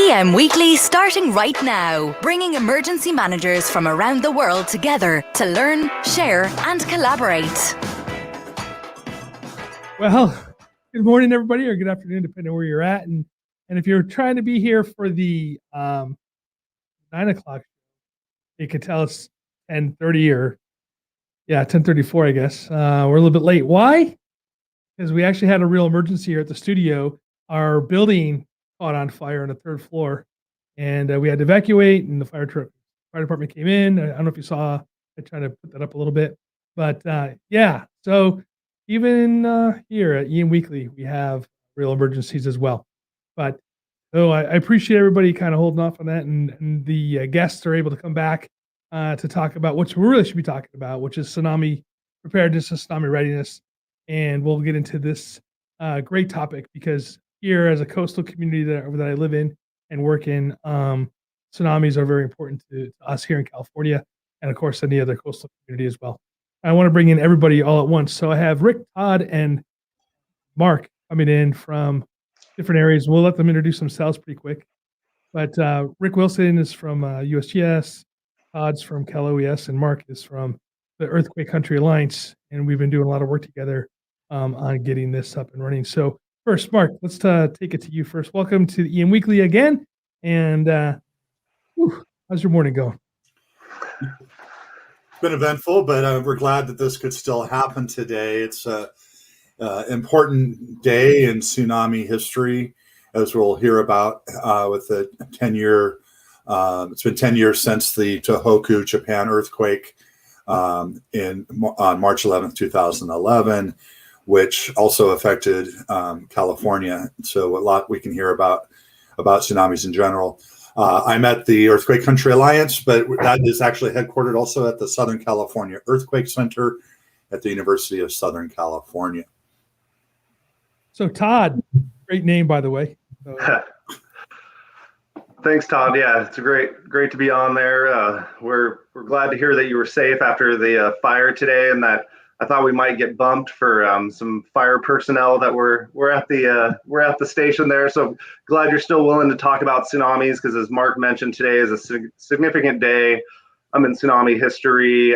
EM Weekly starting right now, bringing emergency managers from around the world together to learn, share and collaborate. Well, good morning, everybody, or good afternoon, depending on where you're at. And if you're trying to be here for the 9 o'clock, you can tell it's 10:30 or 10:34, I guess. We're a little bit late. Why? Because we actually had a real emergency here at the studio. Our building caught on fire on the third floor, and we had to evacuate. And the fire department came in. I don't know if you saw. I tried to put that up a little bit, but so. Even here at EM Weekly, we have real emergencies as well. But I appreciate everybody kind of holding off on that, and the guests are able to come back to talk about what we really should be talking about, which is tsunami preparedness and tsunami readiness. And we'll get into this great topic because here, as a coastal community that I live in and work in, tsunamis are very important to us here in California, and of course, any other coastal community as well. I want to bring in everybody all at once. So I have Rick, Todd, and Mark coming in from different areas. We'll let them introduce themselves pretty quick. But Rick Wilson is from USGS, Todd's from Cal OES, and Mark is from the Earthquake Country Alliance. And we've been doing a lot of work together on getting this up and running. So first, Mark, let's take it to you first. Welcome to the EM Weekly again. And how's your morning going? Been eventful, but we're glad that this could still happen today. It's an important day in tsunami history, as we'll hear about with the 10-year. It's been 10 years since the Tohoku, Japan earthquake on March 11th, 2011, which also affected California. So a lot we can hear about tsunamis in general. I'm at the Earthquake Country Alliance, but that is actually headquartered also at the Southern California Earthquake Center at the University of Southern California. So Todd, great name, by the way. So. Thanks, Todd. Yeah, it's great to be on there. We're glad to hear that you were safe after the fire today, and that I thought we might get bumped for some fire personnel that were at the station there. So glad you're still willing to talk about tsunamis, because as Mark mentioned, today is a significant day. I'm in tsunami history.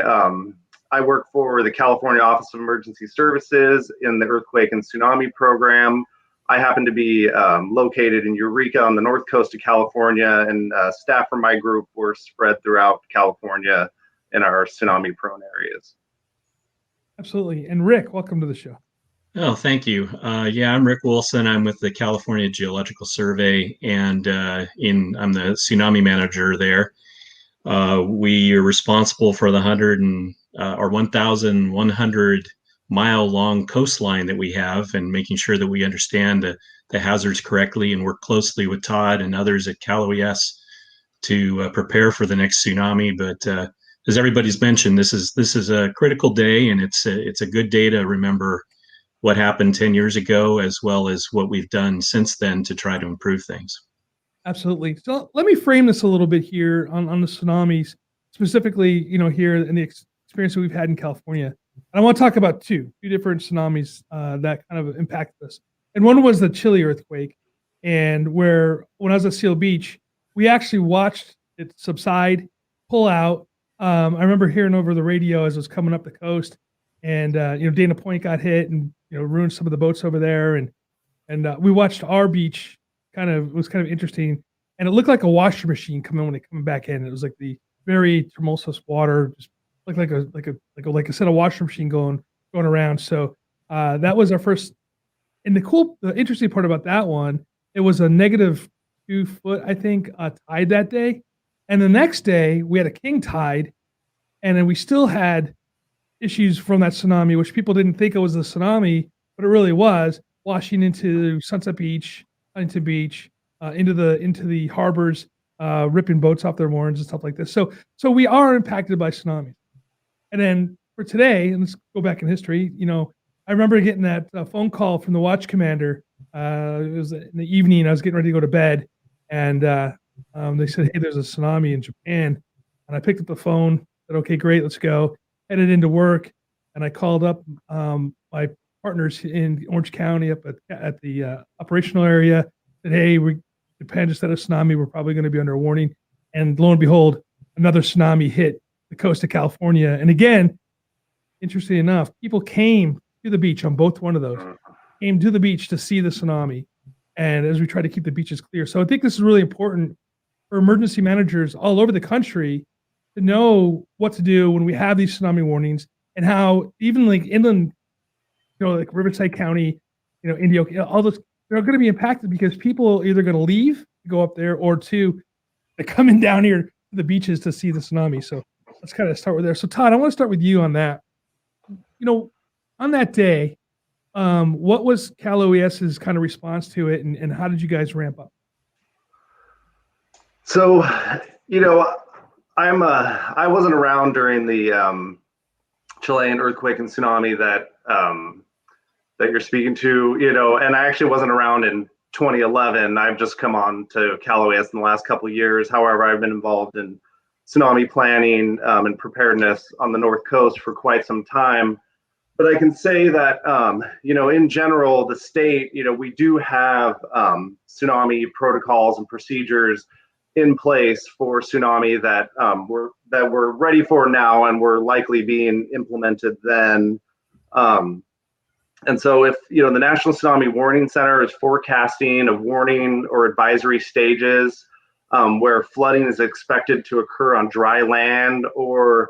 I work for the California Office of Emergency Services in the Earthquake and Tsunami program. I happen to be located in Eureka on the north coast of California, and staff from my group were spread throughout California in our tsunami prone areas. Absolutely. And Rick, welcome to the show. Oh, thank you. I'm Rick Wilson. I'm with the California Geological Survey, and I'm the tsunami manager there. We are responsible for the 1,100 mile long coastline that we have, and making sure that we understand the hazards correctly and work closely with Todd and others at Cal OES to prepare for the next tsunami. But as everybody's mentioned, this is a critical day, and it's a good day to remember what happened 10 years ago, as well as what we've done since then to try to improve things. Absolutely. So let me frame this a little bit here on the tsunamis, specifically, here in the experience that we've had in California. And I want to talk about two different tsunamis that kind of impacted us. And one was the Chile earthquake, and when I was at Seal Beach, we actually watched it subside, pull out. I remember hearing over the radio as it was coming up the coast, and Dana Point got hit and ruined some of the boats over there, and we watched our beach. It was kind of interesting, and it looked like a washer machine coming back in. It was like the very tumultuous water, just looked like a set of washer machine going around. So that was our first. And the interesting part about that one, it was a -2 foot, I think, tide that day. And the next day, we had a king tide, and then we still had issues from that tsunami, which people didn't think it was a tsunami, but it really was, washing into Sunset Beach, Huntington Beach, into the harbors, ripping boats off their moorings and stuff like this. So we are impacted by tsunamis. And then for today, and let's go back in history, I remember getting that phone call from the watch commander. It was in the evening. I was getting ready to go to bed, and they said, "Hey, there's a tsunami in Japan." And I picked up the phone, said, "Okay, great, let's go." Headed into work, and I called up my partners in Orange County up at the operational area. Said, "Hey, we Japan just had a tsunami. We're probably going to be under a warning. And lo and behold, another tsunami hit the coast of California. And again, interestingly enough, people came to the beach on both one of those, came to the beach to see the tsunami. And as we try to keep the beaches clear. So I think this is really important for emergency managers all over the country to know what to do when we have these tsunami warnings, and how even like inland, like Riverside County, Indio, all those, they're going to be impacted because people are either going to leave to go up there, or two, they're coming down here to the beaches to see the tsunami. So let's kind of start with there. So Todd, I want to start with you on that. On that day, what was Cal OES's kind of response to it, and how did you guys ramp up? So, I wasn't around during the Chilean earthquake and tsunami that you're speaking to, and I actually wasn't around in 2011. I've just come on to Cal OES in the last couple of years. However, I've been involved in tsunami planning and preparedness on the North Coast for quite some time. But I can say that, in general, the state, we do have tsunami protocols and procedures in place for tsunami that we're ready for now, and we're likely being implemented then. And so if, the National Tsunami Warning Center is forecasting a warning or advisory stages where flooding is expected to occur on dry land, or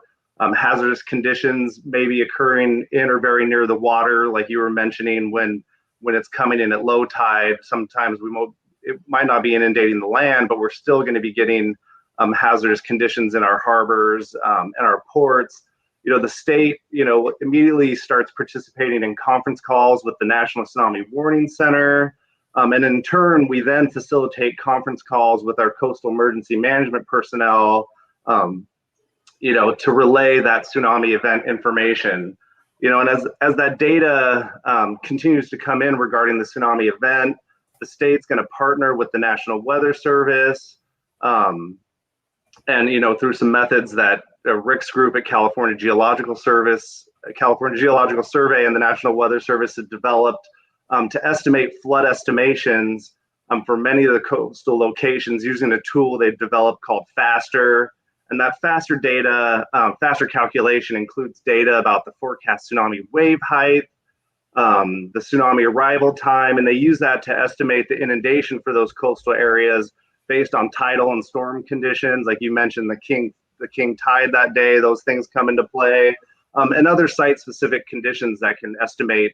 hazardous conditions may be occurring in or very near the water, like you were mentioning, when it's coming in at low tide. Sometimes it might not be inundating the land, but we're still going to be getting hazardous conditions in our harbors and our ports. The state, immediately starts participating in conference calls with the National Tsunami Warning Center. And in turn, we then facilitate conference calls with our coastal emergency management personnel, to relay that tsunami event information. And as that data continues to come in regarding the tsunami event, the state's going to partner with the National Weather Service, and through some methods that Rick's group at California Geological Survey, and the National Weather Service have developed to estimate flood estimations for many of the coastal locations using a tool they've developed called FASTER. And that FASTER data, FASTER calculation includes data about the forecast tsunami wave height, the tsunami arrival time, and they use that to estimate the inundation for those coastal areas based on tidal and storm conditions. Like you mentioned, the king tide that day, those things come into play, and other site-specific conditions that can estimate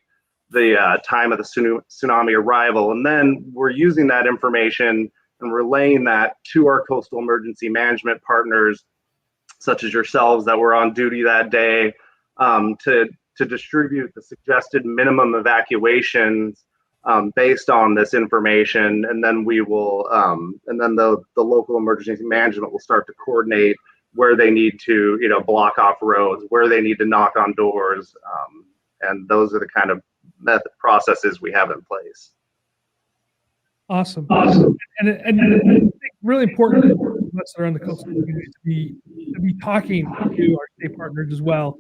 the time of the tsunami arrival. And then we're using that information and relaying that to our coastal emergency management partners, such as yourselves that were on duty that day, to distribute the suggested minimum evacuations based on this information. And then we will, and then the local emergency management will start to coordinate where they need to, block off roads, where they need to knock on doors. And those are the kind of method processes we have in place. Awesome. And I think really important for us that are on the coastal community to be talking to our state partners as well,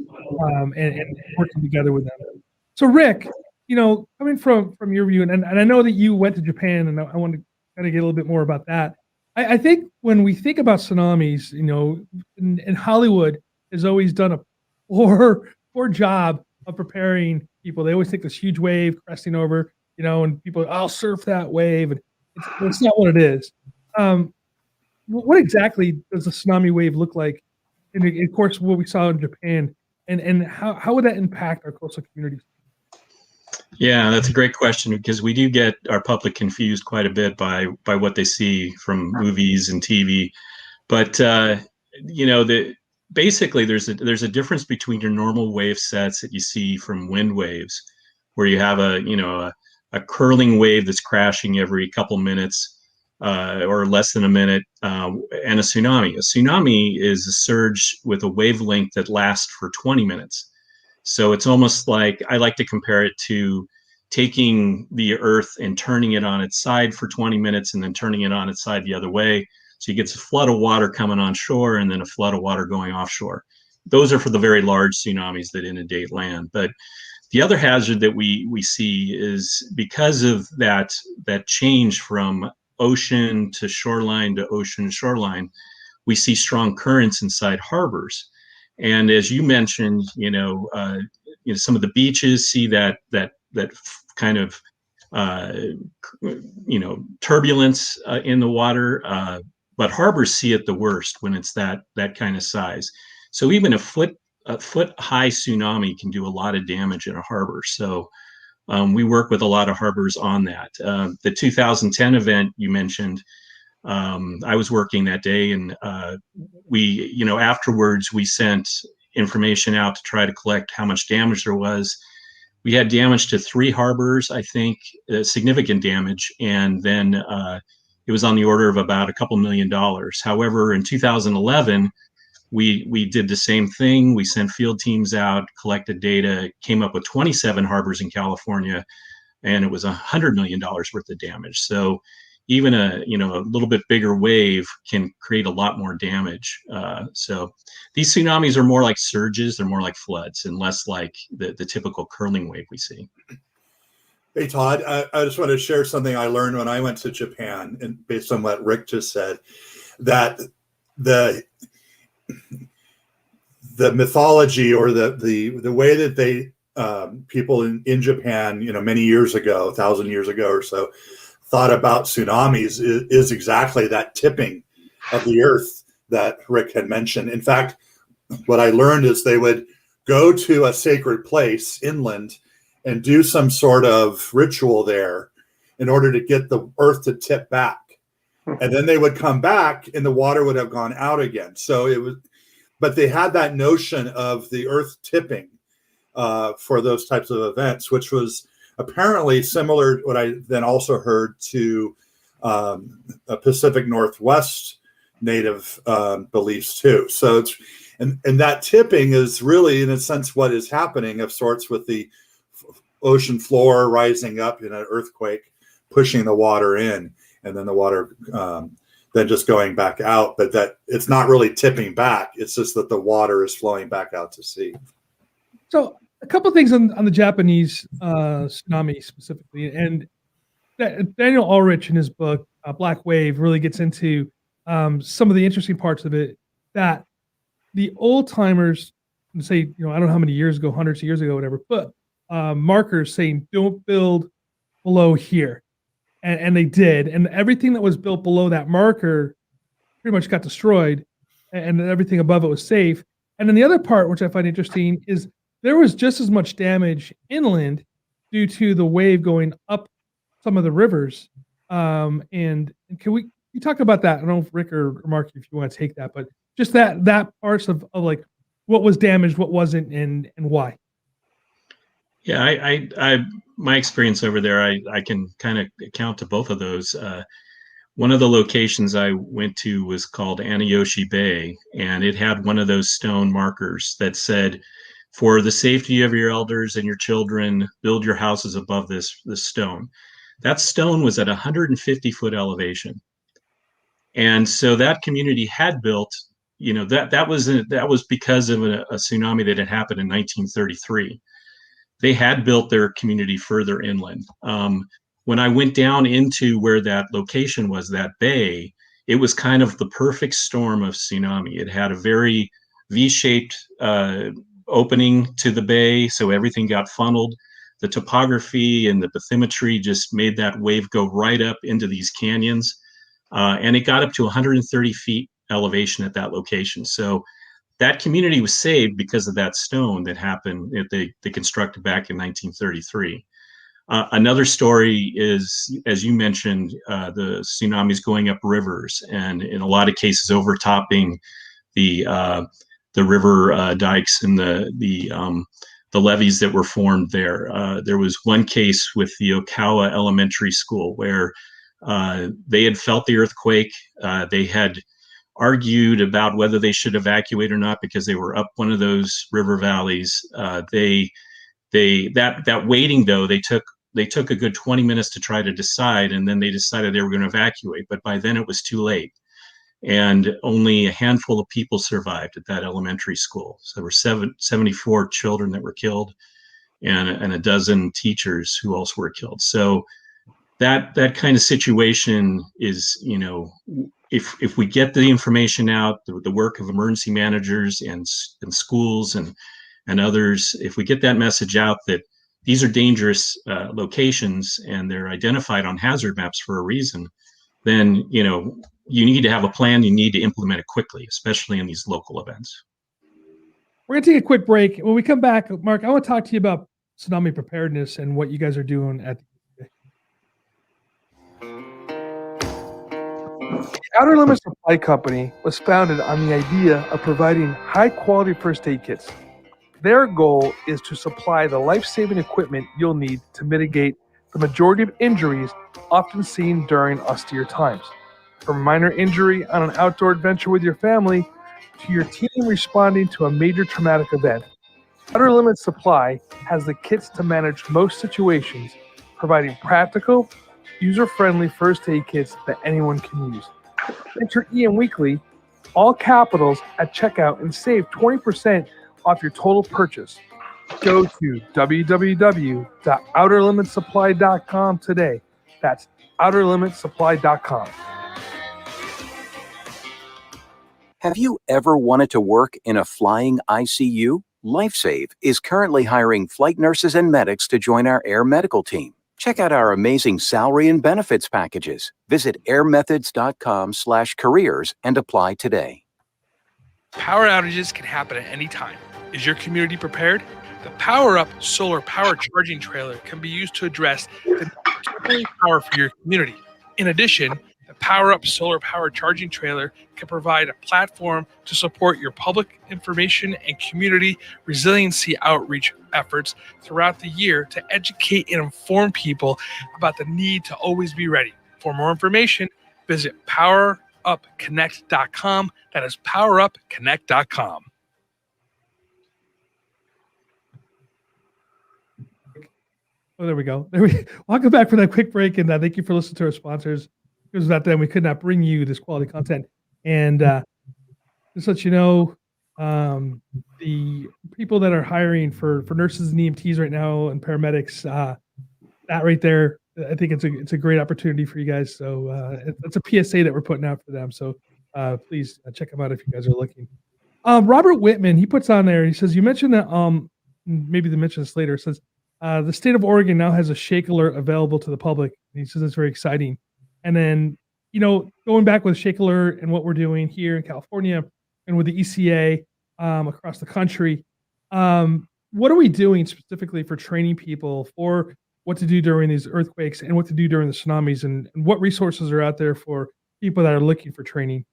and working together with them. So Rick, coming from your view, and I know that you went to Japan, and I want to kind of get a little bit more about that. I think when we think about tsunamis, in Hollywood has always done a poor job of preparing people. They always take this huge wave cresting over, and people, I'll surf that wave, and it's not what it is. What exactly does a tsunami wave look like? And of course, what we saw in Japan, and how would that impact our coastal communities? Yeah, that's a great question, because we do get our public confused quite a bit by what they see from movies and TV. But basically there's a difference between your normal wave sets that you see from wind waves, where you have a curling wave that's crashing every couple minutes or less than a minute, and a tsunami. A tsunami is a surge with a wavelength that lasts for 20 minutes. So it's almost like, I like to compare it to taking the earth and turning it on its side for 20 minutes and then turning it on its side the other way. So you get a flood of water coming on shore and then a flood of water going offshore. Those are for the very large tsunamis that inundate land. But the other hazard that we see is because of that change from ocean to shoreline to ocean shoreline, we see strong currents inside harbors. And as you mentioned, some of the beaches see that kind of turbulence in the water, but harbors see it the worst when it's that kind of size. So even a foot high tsunami can do a lot of damage in a harbor. So we work with a lot of harbors on that. The 2010 event you mentioned, I was working that day, and afterwards we sent information out to try to collect how much damage there was. We had damage to 3 harbors, I think, significant damage, and then it was on the order of about $2 million. However, in 2011, we did the same thing. We sent field teams out, collected data, came up with 27 harbors in California, and it was $100 million worth of damage. So even a little bit bigger wave can create a lot more damage. So these tsunamis are more like surges, they're more like floods, and less like the typical curling wave we see. Hey, Todd, I just want to share something I learned when I went to Japan, and based on what Rick just said, that the mythology or the way that they people in Japan, many years ago, 1,000 years ago or so, thought about tsunamis is exactly that tipping of the earth that Rick had mentioned. In fact, what I learned is they would go to a sacred place inland and do some sort of ritual there in order to get the earth to tip back. And then they would come back and the water would have gone out again. So but they had that notion of the earth tipping for those types of events, which was apparently similar to what I then also heard to a Pacific Northwest native beliefs too. So and that tipping is really, in a sense, what is happening of sorts with the ocean floor rising up in an earthquake, pushing the water in, and then the water then just going back out. But that it's not really tipping back. It's just that the water is flowing back out to sea. So a couple of things on the Japanese tsunami specifically, and Daniel Ulrich in his book Black Wave really gets into some of the interesting parts of it, that the old timers say, I don't know how many years ago, hundreds of years ago, whatever, but markers saying don't build below here, and they did, and everything that was built below that marker pretty much got destroyed, and everything above it was safe. And then the other part, which I find interesting, is there was just as much damage inland due to the wave going up some of the rivers. And can you talk about that? I don't know if Rick or Mark, if you want to take that, but just that parts of like what was damaged, what wasn't, and why. Yeah, I my experience over there, I can kind of account to both of those. One of the locations I went to was called Aniyoshi Bay, and it had one of those stone markers that said, "For the safety of your elders and your children, build your houses above this stone." That stone was at 150-foot elevation, and so that community had built. That was because of a tsunami that had happened in 1933. They had built their community further inland. When I went down into where that location was, that bay, it was kind of the perfect storm of tsunami. It had a very V-shaped opening to the bay, so everything got funneled. The topography and the bathymetry just made that wave go right up into these canyons, and it got up to 130 feet elevation at that location. So that community was saved because of that stone that happened, they constructed back in 1933. Another story is, as you mentioned, the tsunamis going up rivers, and in a lot of cases overtopping the river dikes and the levees that were formed there. There was one case with the Okawa Elementary School where they had felt the earthquake. They had argued about whether they should evacuate or not because they were up one of those river valleys. That waiting though, they took a good 20 minutes to try to decide, and then they decided they were going to evacuate. But by then it was too late, and only a handful of people survived at that elementary school. So there were 74 children that were killed, and a dozen teachers who also were killed. So that kind of situation is, if we get the information out, the work of emergency managers and schools and others, if we get that message out that these are dangerous locations and they're identified on hazard maps for a reason, then you need to have a plan. You need to implement it quickly, especially in these local events. We're gonna take a quick break. When we come back, Mark, I want to talk to you about tsunami preparedness and what you guys are doing at the Outer Limits Supply Company was founded on the idea of providing high-quality first aid kits. Their goal is to supply the life-saving equipment you'll need to mitigate the majority of injuries often seen during austere times. From minor injury on an outdoor adventure with your family to your team responding to a major traumatic event, Outer Limits Supply has the kits to manage most situations, providing practical, user-friendly first aid kits that anyone can use. Enter EM Weekly, all capitals, at checkout and save 20% off your total purchase. Go to www.outerlimitsupply.com today. That's outerlimitsupply.com. Have you ever wanted to work in a flying ICU? LifeSave is currently hiring flight nurses and medics to join our air medical team. Check out our amazing salary and benefits packages. Visit airmethods.com/careers and apply today. Power outages can happen at any time. Is your community prepared? The Power Up solar power charging trailer can be used to address the temporary power for your community. In addition, the Power Up solar power charging trailer can provide a platform to support your public information and community resiliency outreach efforts throughout the year to educate and inform people about the need to always be ready. For more information, visit powerupconnect.com. That is powerupconnect.com. Oh, there we go. Welcome back for that quick break, and thank you for listening to our sponsors. Because without them, we could not bring you this quality content. And just let you know, the people that are hiring for nurses and EMTs right now and paramedics, that right there, I think it's a great opportunity for you guys. So it's a PSA that we're putting out for them. So please check them out if you guys are looking. Robert Whitman, he puts on there, he says, you mentioned that, maybe they mention this later, it says, the state of Oregon now has a shake alert available to the public. And he says it's very exciting. And then, going back with Shake Alert and what we're doing here in California and with the ECA across the country, what are we doing specifically for training people for what to do during these earthquakes and what to do during the tsunamis, and what resources are out there for people that are looking for training?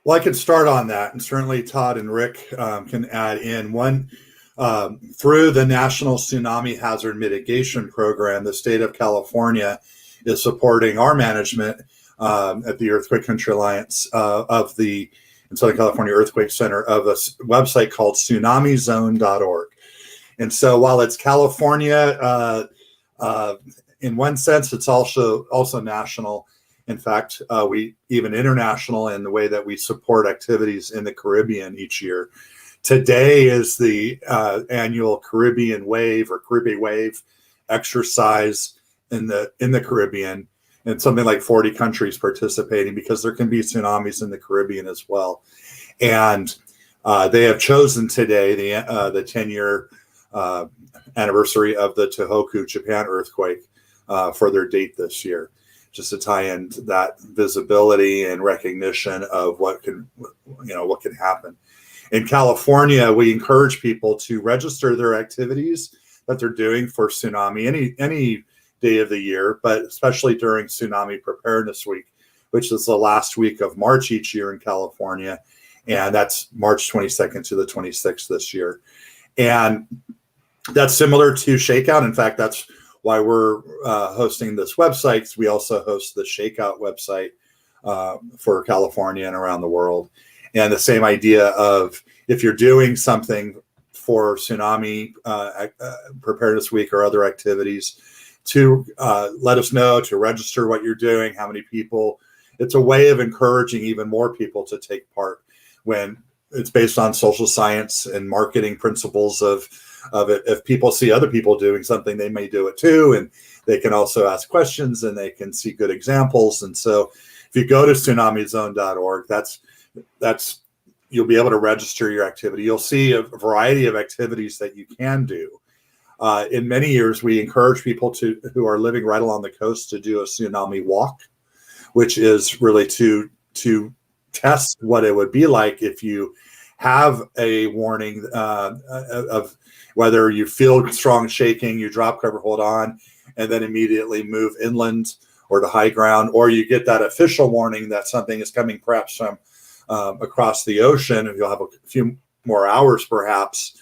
Well, I could start on that, and certainly Todd and Rick can add in. One, through the National Tsunami Hazard Mitigation Program, the state of California is supporting our management at the Earthquake Country Alliance of the Southern California Earthquake Center of a website called TsunamiZone.org. And so while it's California, in one sense, it's also national. In fact, we even international in the way that we support activities in the Caribbean each year. Today is the annual Caribbean Wave or Caribbean Wave exercise in the Caribbean, and something like 40 countries participating because there can be tsunamis in the Caribbean as well. And they have chosen today the 10-year anniversary of the Tohoku, Japan earthquake for their date this year, just to tie in that visibility and recognition of what can happen. In California, we encourage people to register their activities that they're doing for tsunami any day of the year, but especially during Tsunami Preparedness Week, which is the last week of March each year in California. And that's March 22nd to the 26th this year. And that's similar to Shakeout. In fact, that's why we're hosting this website. We also host the Shakeout website for California and around the world. And the same idea of, if you're doing something for Tsunami Preparedness Week or other activities, to let us know, to register what you're doing, how many people. It's a way of encouraging even more people to take part, when it's based on social science and marketing principles of of it. If people see other people doing something, they may do it too, and they can also ask questions and they can see good examples. And so if you go to TsunamiZone.org, that's you'll be able to register your activity. You'll see a variety of activities that you can do. In many years, we encourage people who are living right along the coast to do a tsunami walk, which is really to test what it would be like if you have a warning of whether you feel strong shaking, you drop cover, hold on, and then immediately move inland or to high ground, or you get that official warning that something is coming perhaps from across the ocean, and you'll have a few more hours perhaps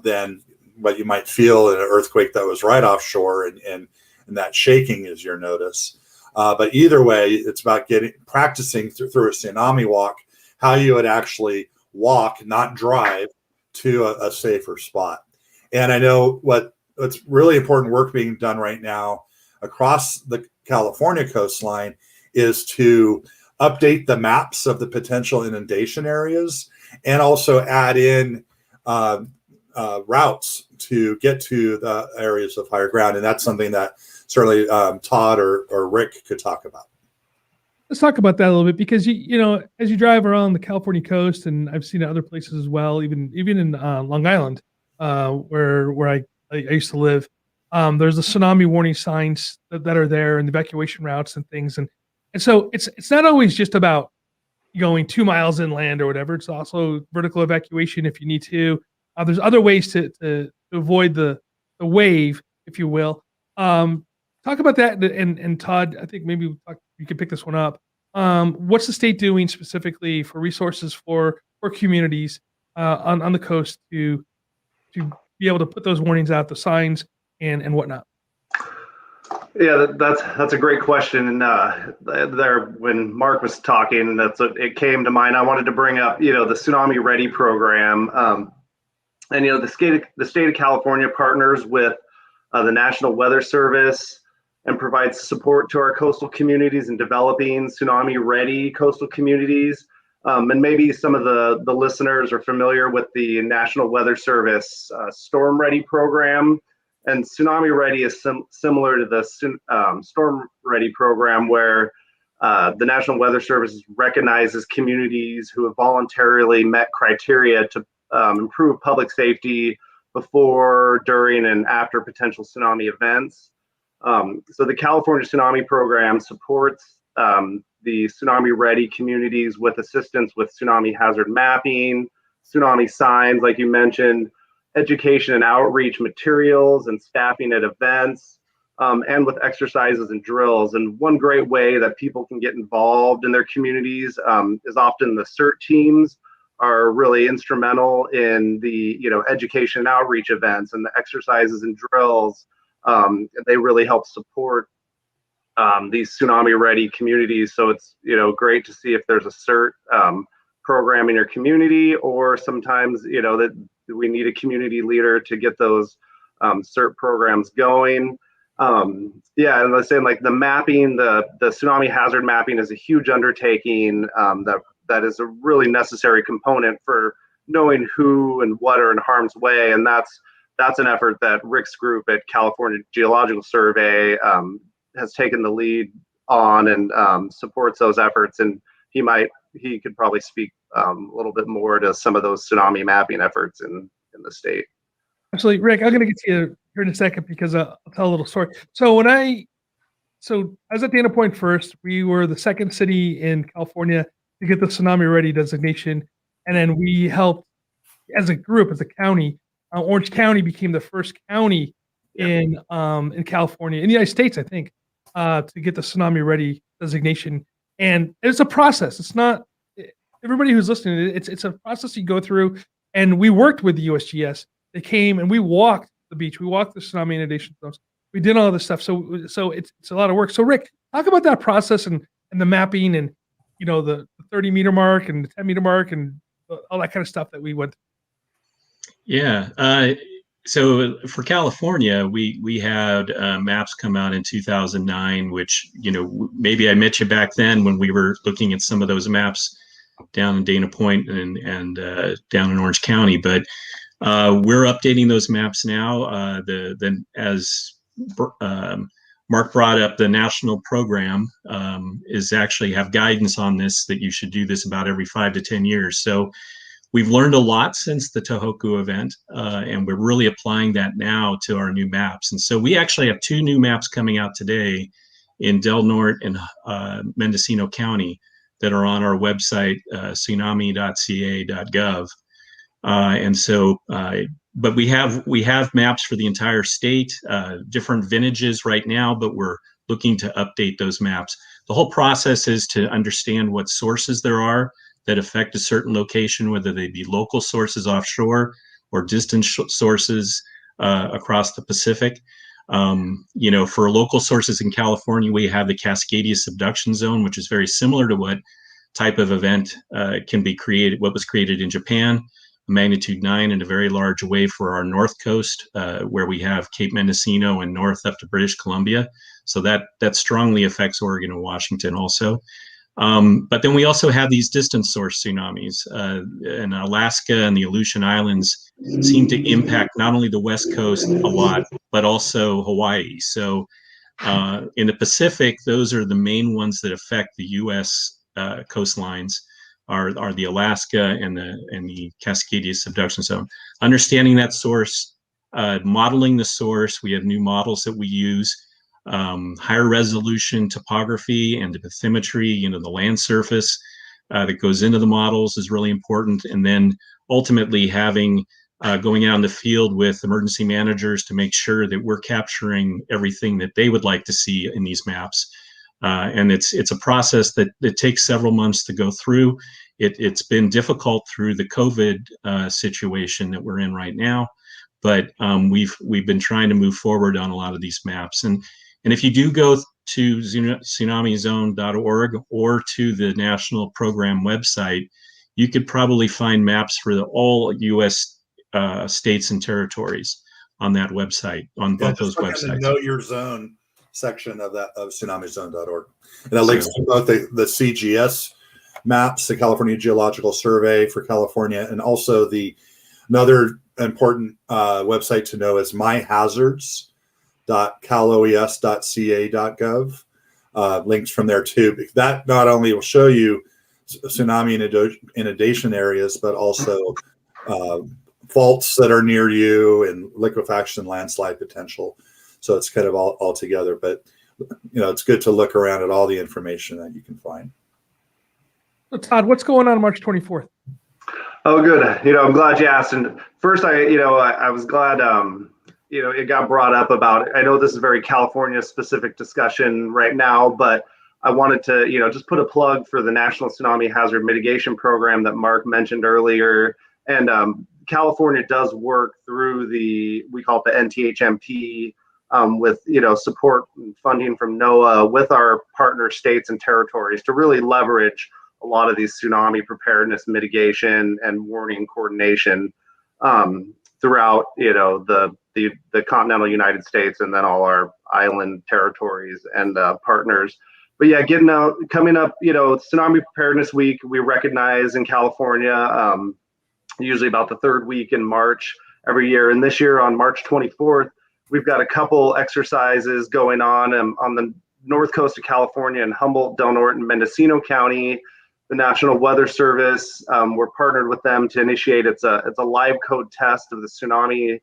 than what you might feel in an earthquake that was right offshore, and that shaking is your notice. But either way, it's about practicing through a tsunami walk how you would actually walk, not drive, to a safer spot. And I know what's really important work being done right now across the California coastline is to update the maps of the potential inundation areas and also add in routes to get to the areas of higher ground. And that's something that certainly Todd or Rick could talk about. Let's talk about that a little bit, because you know, as you drive around the California coast, and I've seen it other places as well, even in Long Island, where I used to live. There's the tsunami warning signs that are there, and the evacuation routes and things, and so it's not always just about going 2 miles inland or whatever. It's also vertical evacuation if you need to. There's other ways to avoid the wave, if you will. Talk about that, and Todd, I think maybe you could pick this one up. What's the state doing specifically for resources for communities on the coast to be able to put those warnings out, the signs, and whatnot? Yeah, that's a great question. And there, when Mark was talking, it came to mind. I wanted to bring up, the Tsunami Ready program. And the state of California partners with the National Weather Service and provides support to our coastal communities in developing tsunami-ready coastal communities. And maybe some of the listeners are familiar with the National Weather Service Storm Ready program. And Tsunami Ready is similar to the Storm Ready program, where the National Weather Service recognizes communities who have voluntarily met criteria to improve public safety before, during, and after potential tsunami events. So the California Tsunami Program supports the Tsunami Ready communities with assistance with tsunami hazard mapping, tsunami signs, like you mentioned, education and outreach materials, and staffing at events, and with exercises and drills. And one great way that people can get involved in their communities is often the CERT teams are really instrumental in the education and outreach events and the exercises and drills. They really help support these tsunami ready communities. So it's great to see if there's a CERT program in your community, or sometimes that we need a community leader to get those CERT programs going. And let's say, like, the mapping, the tsunami hazard mapping is a huge undertaking that is a really necessary component for knowing who and what are in harm's way. And that's an effort that Rick's group at California Geological Survey has taken the lead on, and supports those efforts. And he could probably speak a little bit more to some of those tsunami mapping efforts in the state. Actually, Rick, I'm going to get to you here in a second, because I'll tell a little story. So I was at Dana Point first. We were the second city in California to get the Tsunami Ready designation, and then we helped as a group, as a county. Orange County became the first county in California, in the United States, I think, to get the Tsunami Ready designation. And it's a process. It's not everybody who's listening. It's a process you go through. And we worked with the USGS. They came and we walked the beach. We walked the tsunami inundation zones. We did all this stuff. So it's a lot of work. So Rick, talk about that process and the mapping, and the 30-meter mark and the 10-meter mark and all that kind of stuff that we went through. Yeah. So for California, we had maps come out in 2009, which, maybe I met you back then when we were looking at some of those maps down in Dana Point and down in Orange County. But We're updating those maps now. As Mark brought up, the national program is actually have guidance on this, that you should do this about every 5 to 10 years. So we've learned a lot since the Tohoku event, and we're really applying that now to our new maps. And so we actually have 2 new maps coming out today in Del Norte and Mendocino County that are on our website, tsunami.ca.gov. But we have maps for the entire state, different vintages right now, but we're looking to update those maps. The whole process is to understand what sources there are that affect a certain location, whether they be local sources offshore or distant sources across the Pacific. For local sources in California, we have the Cascadia subduction zone, which is very similar to what type of event can be created, what was created in Japan, magnitude 9 and a very large wave for our north coast, where we have Cape Mendocino and north up to British Columbia. So that strongly affects Oregon and Washington also. But then we also have these distant source tsunamis, and Alaska and the Aleutian Islands seem to impact not only the West Coast a lot, but also Hawaii. So in the Pacific, those are the main ones that affect the U.S. Coastlines, are the Alaska and the Cascadia subduction zone. Understanding that source, modeling the source, we have new models that we use. Higher resolution topography and the bathymetry, the land surface that goes into the models is really important. And then ultimately going out in the field with emergency managers to make sure that we're capturing everything that they would like to see in these maps. And it's a process that takes several months to go through. It's been difficult through the COVID situation that we're in right now, but we've been trying to move forward on a lot of these maps. And if you do go to TsunamiZone.org or to the national program website, you could probably find maps for all U.S. States and territories on that website, on both those websites. The Know Your Zone section of TsunamiZone.org. And that links to both the CGS maps, the California Geological Survey for California, and also another important website to know is myhazards.caloes.ca.gov. Links from there too. That not only will show you tsunami inundation areas, but also faults that are near you and liquefaction, landslide potential. So it's kind of all together. But it's good to look around at all the information that you can find. So Todd, what's going on March 24th? Oh, good. I'm glad you asked. And first, I was glad. It got brought up about, I know this is a very California specific discussion right now, but I wanted to, just put a plug for the National Tsunami Hazard Mitigation Program that Mark mentioned earlier. And California does work through we call it the NTHMP, with, support and funding from NOAA with our partner states and territories to really leverage a lot of these tsunami preparedness, mitigation, and warning coordination throughout, the continental United States, and then all our island territories and partners. But yeah, coming up, Tsunami Preparedness Week, we recognize in California, usually about the 3rd week in March every year. And this year on March 24th, we've got a couple exercises going on the north coast of California in Humboldt, Del Norte, and Mendocino County. The National Weather Service, we're partnered with them to initiate. It's a live code test of the tsunami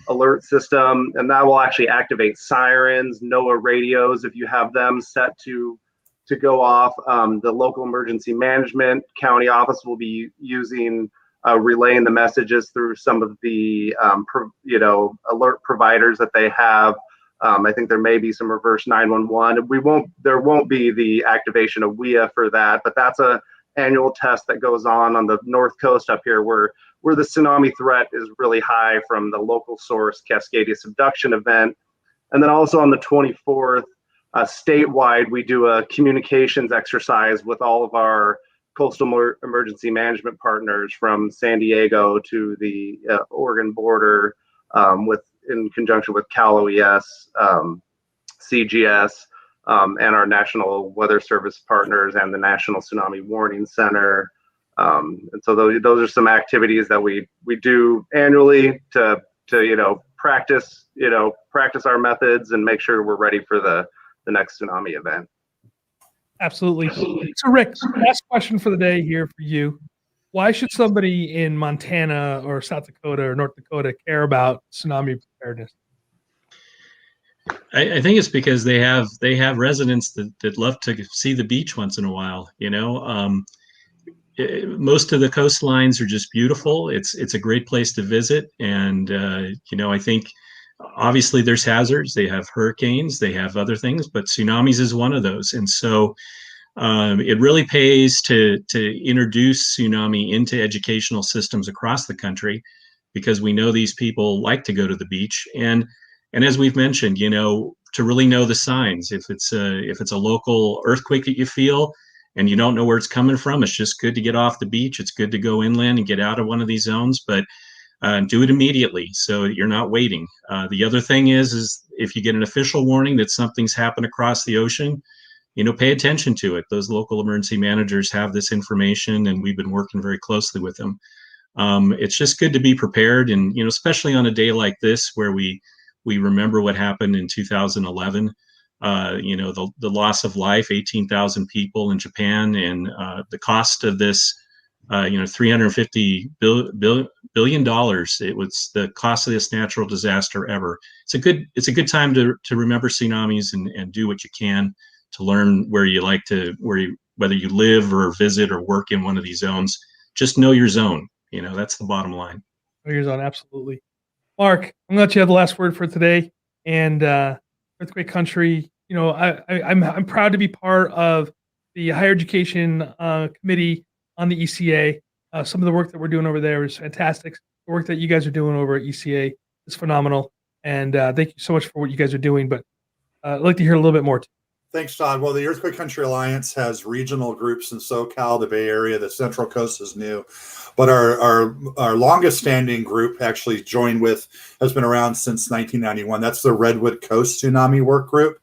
alert system, and that will actually activate sirens, NOAA radios if you have them set to go off. The local emergency management county office will be using relaying the messages through some of the alert providers that they have. I think there may be some reverse 911. There won't be the activation of WIA for that, but that's a annual test that goes on the north coast up here where the tsunami threat is really high from the local source Cascadia subduction event. And then also on the 24th, statewide, we do a communications exercise with all of our coastal emergency management partners from San Diego to the Oregon border, in conjunction with CalOES, CGS, and our National Weather Service partners and the National Tsunami Warning Center. And so those are some activities that we do annually to practice our methods and make sure we're ready for the next tsunami event. Absolutely. So Rick, last question for the day here for you. Why should somebody in Montana or South Dakota or North Dakota care about tsunami preparedness? I think it's because they have residents that love to see the beach once in a while. Most of the coastlines are just beautiful. It's a great place to visit, and I think obviously there's hazards. They have hurricanes, they have other things, but tsunamis is one of those. And so it really pays to introduce tsunami into educational systems across the country, because we know these people like to go to the beach, and as we've mentioned, to really know the signs. If it's a local earthquake that you feel and you don't know where it's coming from, it's just good to get off the beach. It's good to go inland and get out of one of these zones, but do it immediately so you're not waiting. The other thing is if you get an official warning that something's happened across the ocean, pay attention to it. Those local emergency managers have this information, and we've been working very closely with them. It's just good to be prepared, and especially on a day like this where we remember what happened in 2011. The loss of life, 18,000 people in Japan, and the cost of this, $350 billion. It was the costliest natural disaster ever. It's a good time to remember tsunamis and do what you can to learn whether you live or visit or work in one of these zones. Just know your zone. That's the bottom line. Know your zone, absolutely. Mark, I'm going to let you have the last word for today. And Earthquake Country, I'm proud to be part of the higher education committee on the ECA. Some of the work that we're doing over there is fantastic. The work that you guys are doing over at ECA is phenomenal. And thank you so much for what you guys are doing. But I'd like to hear a little bit more. Thanks, Todd. Well, the Earthquake Country Alliance has regional groups in SoCal, the Bay Area. The Central Coast is new, but our longest standing group has been around since 1991. That's the Redwood Coast Tsunami Work Group,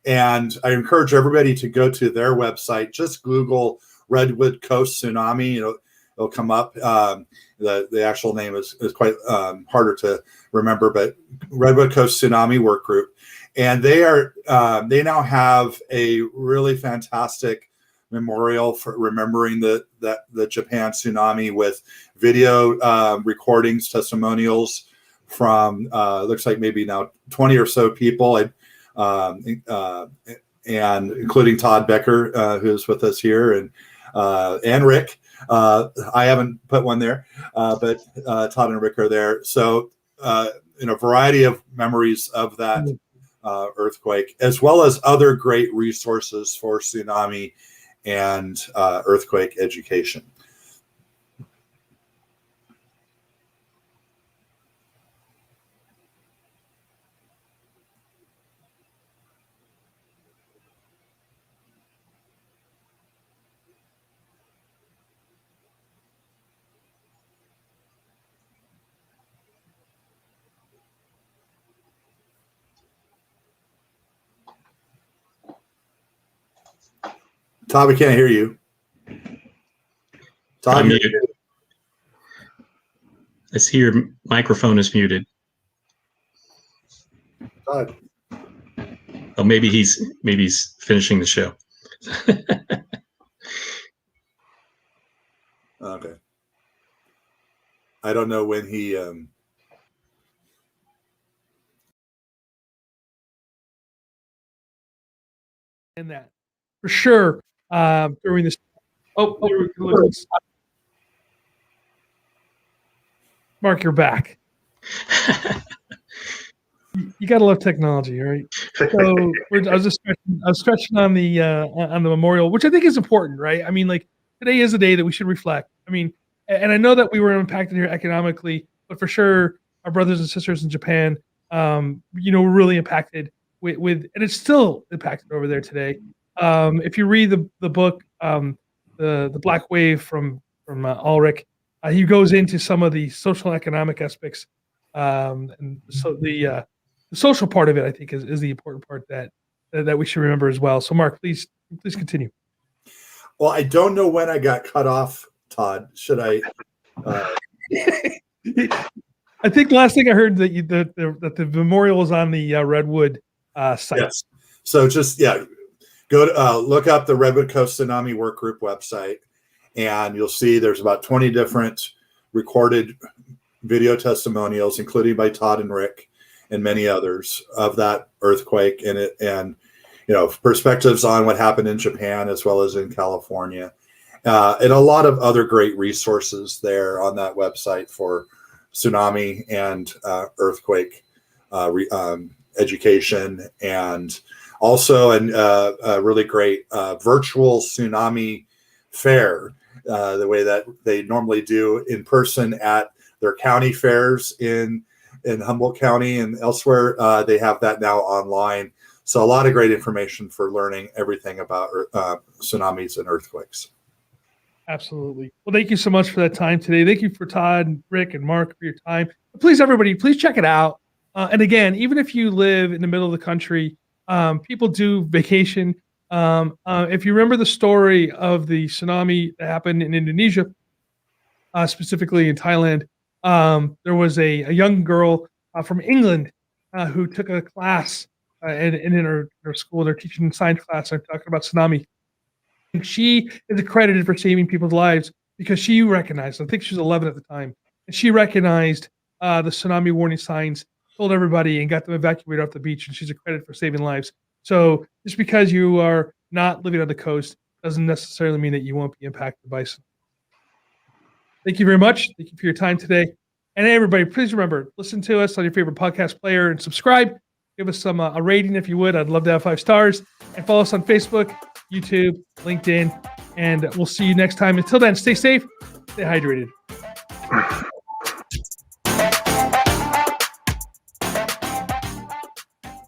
and I encourage everybody to go to their website. Just Google Redwood Coast Tsunami. It'll come up. The actual name is quite harder to remember, but Redwood Coast Tsunami Work Group. And they now have a really fantastic memorial for remembering the Japan tsunami with video recordings, testimonials from looks like maybe now 20 or so people, and including Todd Becker, who's with us here, and Rick. I haven't put one there, but Todd and Rick are there. So a variety of memories of that earthquake, as well as other great resources for tsunami and earthquake education. Todd, we can't hear you. Todd, you're muted. I see your microphone is muted. Todd. Oh, maybe he's finishing the show. Okay. I don't know when he. And that for sure. During this. Mark, you're back. You gotta love technology, right? So I was stretching on the memorial, which I think is important, right? I mean, like today is a day that we should reflect. I mean, and I know that we were impacted here economically, but for sure, our brothers and sisters in Japan, were really impacted with, and it's still impacted over there today. If you read the book, the Black Wave from Ulrich, he goes into some of the social and economic aspects, and so the social part of it, I think, is the important part that we should remember as well. So, Mark, please continue. Well, I don't know when I got cut off, Todd? Should I? I think the last thing I heard that that the memorial is on the Redwood site. Yes. So just go to look up the Redwood Coast Tsunami Workgroup website, and you'll see there's about 20 different recorded video testimonials, including by Todd and Rick and many others, of that earthquake and perspectives on what happened in Japan as well as in California, and a lot of other great resources there on that website for tsunami and earthquake education, and also a really great virtual tsunami fair, the way that they normally do in person at their county fairs in Humboldt County and elsewhere. They have that now online. So a lot of great information for learning everything about tsunamis and earthquakes. Absolutely. Well, thank you so much for that time today. Thank you for Todd, Rick, and Mark for your time. Please, everybody, please check it out. And again, even if you live in the middle of the country, people do vacation. If you remember the story of the tsunami that happened in Indonesia, specifically in Thailand, there was a young girl from England who took a class in her school. They're teaching science class and talking about tsunami. And she is accredited for saving people's lives because she recognized, I think she was 11 at the time, and she recognized the tsunami warning signs, told everybody, and got them evacuated off the beach, and she's accredited for saving lives. So just because you are not living on the coast doesn't necessarily mean that you won't be impacted by tsunami. Thank you very much. Thank you for your time today. And everybody, please remember, listen to us on your favorite podcast player and subscribe. Give us some a rating if you would. I'd love to have 5 stars. And follow us on Facebook, YouTube, LinkedIn, and we'll see you next time. Until then, stay safe, stay hydrated.